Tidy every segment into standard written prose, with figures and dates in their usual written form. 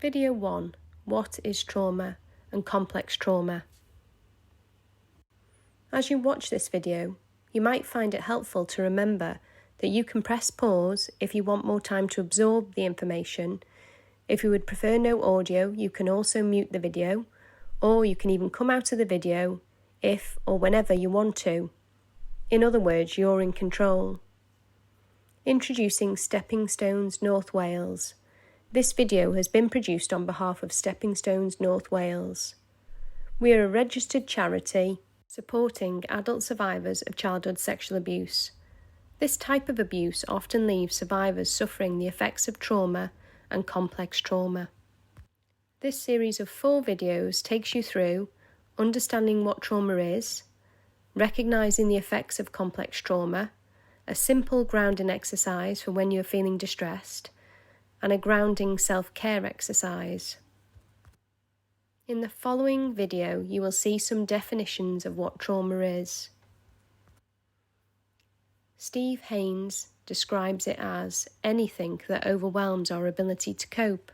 Video 1. What is trauma and complex trauma? As you watch this video, you might find it helpful to remember that you can press pause if you want more time to absorb the information. If you would prefer no audio, you can also mute the video, or you can even come out of the video if or whenever you want to. In other words, you're in control. Introducing Stepping Stones North Wales. This video has been produced on behalf of Stepping Stones North Wales. We are a registered charity supporting adult survivors of childhood sexual abuse. This type of abuse often leaves survivors suffering the effects of trauma and complex trauma. This series of 4 videos takes you through understanding what trauma is, recognising the effects of complex trauma, a simple grounding exercise for when you are feeling distressed, and a grounding self-care exercise. In the following video, you will see some definitions of what trauma is. Steve Haynes describes it as anything that overwhelms our ability to cope.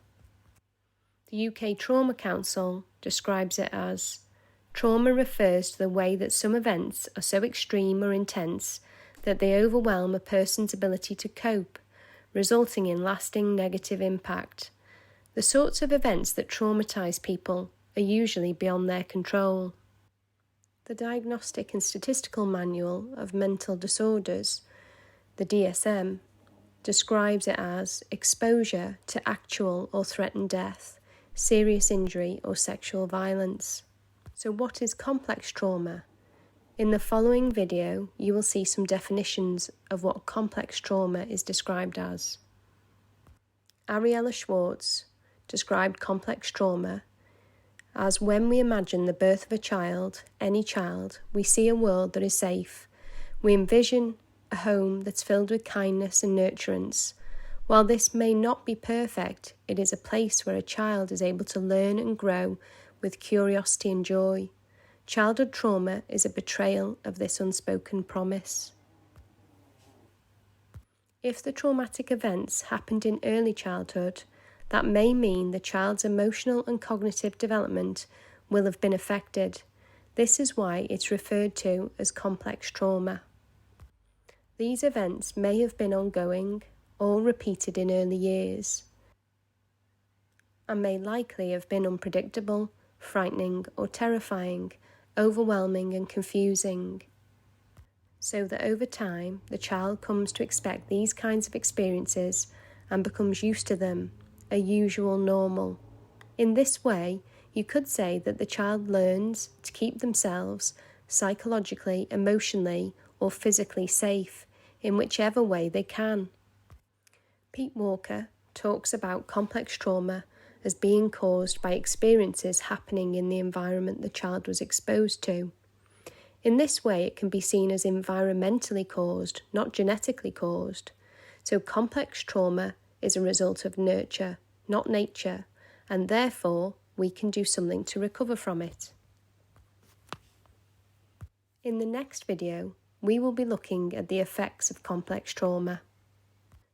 The UK Trauma Council describes it as trauma refers to the way that some events are so extreme or intense that they overwhelm a person's ability to cope, resulting in lasting negative impact. The sorts of events that traumatise people are usually beyond their control. The Diagnostic and Statistical Manual of Mental Disorders, the DSM, describes it as exposure to actual or threatened death, serious injury or sexual violence. So what is complex trauma? In the following video, you will see some definitions of what complex trauma is described as. Ariella Schwartz described complex trauma as when we imagine the birth of a child, any child, we see a world that is safe. We envision a home that's filled with kindness and nurturance. While this may not be perfect, it is a place where a child is able to learn and grow with curiosity and joy. Childhood trauma is a betrayal of this unspoken promise. If the traumatic events happened in early childhood, that may mean the child's emotional and cognitive development will have been affected. This is why it's referred to as complex trauma. These events may have been ongoing or repeated in early years, and may likely have been unpredictable, frightening or terrifying, overwhelming and confusing, so that over time the child comes to expect these kinds of experiences and becomes used to them, a usual normal. In this way, you could say that the child learns to keep themselves psychologically, emotionally or physically safe in whichever way they can. Pete Walker talks about complex trauma as being caused by experiences happening in the environment the child was exposed to. In this way, it can be seen as environmentally caused, not genetically caused. So complex trauma is a result of nurture, not nature, and therefore we can do something to recover from it. In the next video, we will be looking at the effects of complex trauma.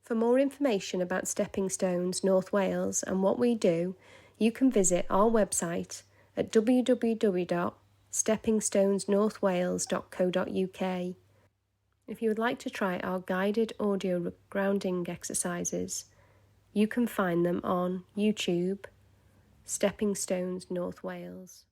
For more information about Stepping Stones North Wales and what we do, you can visit our website at www.steppingstonesnorthwales.co.uk. If you would like to try our guided audio grounding exercises, you can find them on YouTube, Stepping Stones North Wales.